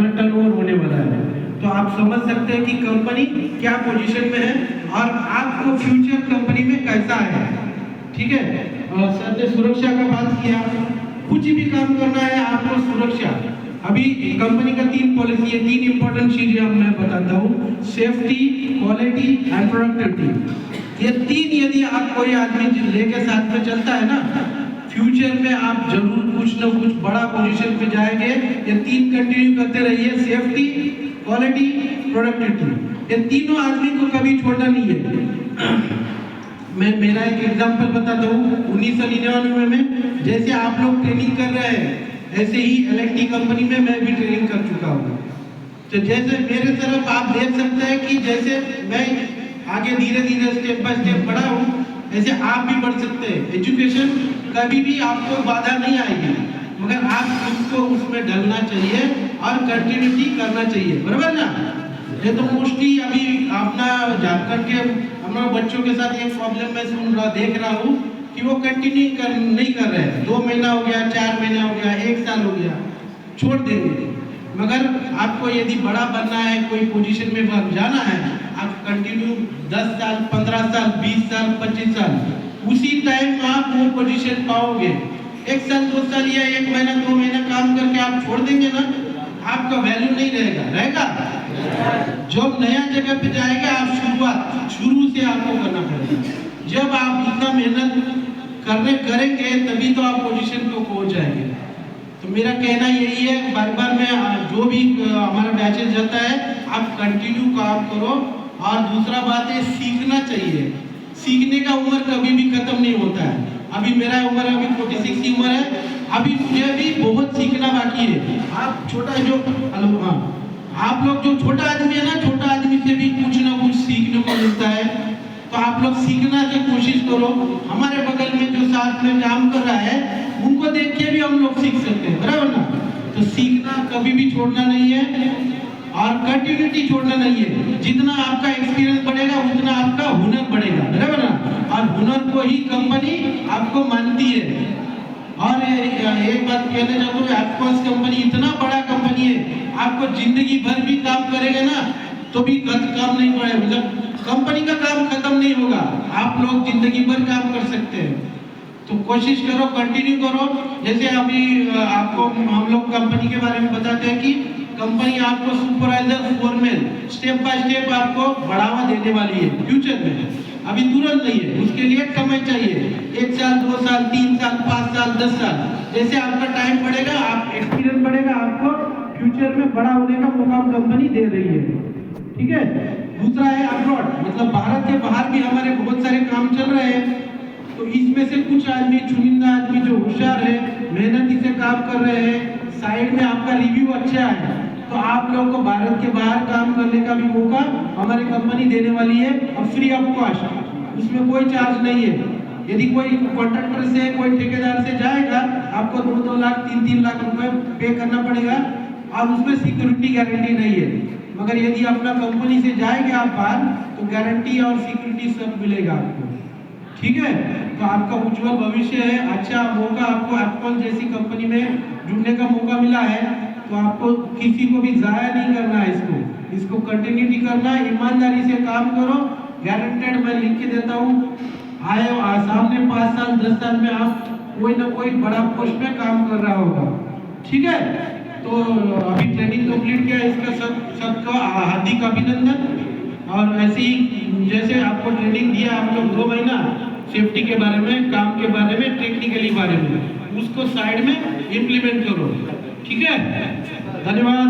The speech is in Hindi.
हमारा टर्नओवर होने वाला है। तो आप समझ सकते हैं कि कंपनी क्या पोजीशन में है और आपको फ्यूचर कंपनी में कैसा है। ठीक है, सर ने सुरक्षा का बात किया, कुछ भी काम करना है आपको सुरक्षा। अभी कंपनी का 3 पॉलिसी है, 3 इंपॉर्टेंट चीजें अब मैं बताता हूँ, सेफ्टी, क्वालिटी एंड प्रोडक्टिविटी। ये 3 यदि आप कोई आदमी लेके साथ में चलता है ना, फ्यूचर में आप जरूर कुछ ना कुछ बड़ा पोजीशन पे जाएंगे। ये 3 कंटिन्यू करते रहिए, सेफ्टी, क्वालिटी, प्रोडक्टिविटी। ये तीनों आदमी को कभी छोड़ना नहीं है। मैं मेरा एक एग्जांपल बताता हूँ। 1999 में जैसे आप लोग ट्रेनिंग कर रहे हैं, ऐसे ही L&T कंपनी में मैं भी ट्रेनिंग कर चुका हूँ। तो जैसे मेरे तरफ आप देख सकते हैं कि जैसे मैं आगे धीरे धीरे स्टेप बाय स्टेप बढ़ा हूँ, ऐसे आप भी बढ़ सकते हैं। एजुकेशन कभी भी आपको बाधा नहीं आएगी, मगर आप खुद को उसमें ढलना चाहिए और कंटिन्यूटी करना चाहिए, बराबर ना। ये तो मोस्टली अभी अपना झारखंड के हमारे बच्चों के साथ एक प्रॉब्लम मैं देख रहा हूँ कि वो कंटिन्यू नहीं कर रहे हैं। 2 महीना हो गया, 4 महीना हो गया, 1 साल हो गया, छोड़ देंगे। मगर आपको यदि बड़ा बनना है, कोई पोजीशन में जाना है, आप कंटिन्यू 10 साल, 15 साल, 20 साल, 25 साल, उसी टाइम आप वो पोजीशन पाओगे। 1 साल, 2 साल या 1 महीना, 2 महीना काम करके आप छोड़ देंगे ना, आपका वैल्यू नहीं रहेगा। जब नया जगह पे जाएगा, आप शुरू से आपको करना पड़ेगा। जब आप इतना मेहनत करेंगे तभी तो आप पोजीशन को पहुंच जाएंगे। तो मेरा कहना यही है, बार बार मैं जो भी हमारा बैचेज जाता है, आप कंटिन्यू काम करो। और दूसरा बात है, सीखना चाहिए। सीखने का उम्र कभी भी खत्म नहीं होता है। अभी मेरा उम्र अभी 46 की उम्र है, अभी मुझे भी बहुत सीखना बाकी है। आप आप लोग जो छोटा आदमी है ना, छोटा आदमी से भी कुछ ना कुछ सीखने को मिलता है। तो आप लोग सीखना की कोशिश करो। हमारे बगल में जो साथ में काम कर रहा है, उनको देख के भी हम लोग सीख सकते हैं, बराबर ना। तो सीखना कभी भी छोड़ना नहीं है और कंटिन्यूटी छोड़ना नहीं है। जितना आपका एक्सपीरियंस बढ़ेगा, उतना आपका हुनर बढ़ेगा, बराबर ना। और हुनर को ही कंपनी आपको मानती है। और एक बात कहना चाहता हूँ, एफकॉन्स कंपनी इतना बड़ा कंपनी है, आपको जिंदगी भर भी काम करेगा ना तो भी काम नहीं पड़ेगा, मतलब कंपनी का काम खत्म नहीं होगा। आप लोग जिंदगी भर काम कर सकते हैं। तो कोशिश करो, कंटिन्यू करो। जैसे अभी आपको हम लोग कंपनी के बारे में बताते हैं कि कंपनी आपको supervisor, foreman step by step आपको बढ़ावा देने वाली है फ्यूचर में। अभी तुरंत नहीं है, उसके लिए समय चाहिए। 1 साल, 2 साल, 3 साल, 5 साल, 10 साल, जैसे आपका टाइम बढ़ेगा, आप एक्सपीरियंस बढ़ेगा, आपको फ्यूचर में बड़ा होने का मौका कंपनी दे रही है। ठीक है। दूसरा है अब्रॉड, मतलब भारत के बाहर भी हमारे बहुत सारे काम चल रहे हैं। तो इसमें से कुछ आदमी, चुनिंदा आदमी जो होशियार है, मेहनती से काम कर रहे हैं, साइड में आपका रिव्यू अच्छा है, तो आप लोगों को भारत के बाहर काम करने का भी मौका हमारी कंपनी देने वाली है, और फ्री ऑफ कॉस्ट। उसमें कोई चार्ज नहीं है। यदि कोई कॉन्ट्रैक्टर से, कोई ठेकेदार से जाएगा, आपको 2-2 लाख, 3-3 लाख रुपए पे करना पड़ेगा और उसमें सिक्योरिटी गारंटी नहीं है। मगर यदि अपना कंपनी से जाएंगे आप बाहर, तो गारंटी और सिक्योरिटी सब मिलेगा आपको। ठीक है। तो आपका उज्जवल भविष्य है। अच्छा मौका आपको एप्पल जैसी कंपनी में जुड़ने का मौका मिला है, तो आपको किसी को भी जाया नहीं करना है। इसको कंटिन्यूटी करना है, ईमानदारी से काम करो। गारंटेड मैं लिख के देता हूँ, सामने 5 साल, 10 साल में आप कोई ना कोई बड़ा पोस्ट में काम कर रहा होगा। ठीक है। तो अभी ट्रेनिंग कंप्लीट किया, इसका सबका हार्दिक अभिनंदन। और ऐसे ही जैसे आपको ट्रेनिंग दिया आप लोग 2 महीना सेफ्टी के बारे में, काम के बारे में, टेक्निकली बारे में, उसको साइड में इम्प्लीमेंट करो। ठीक है। धन्यवाद।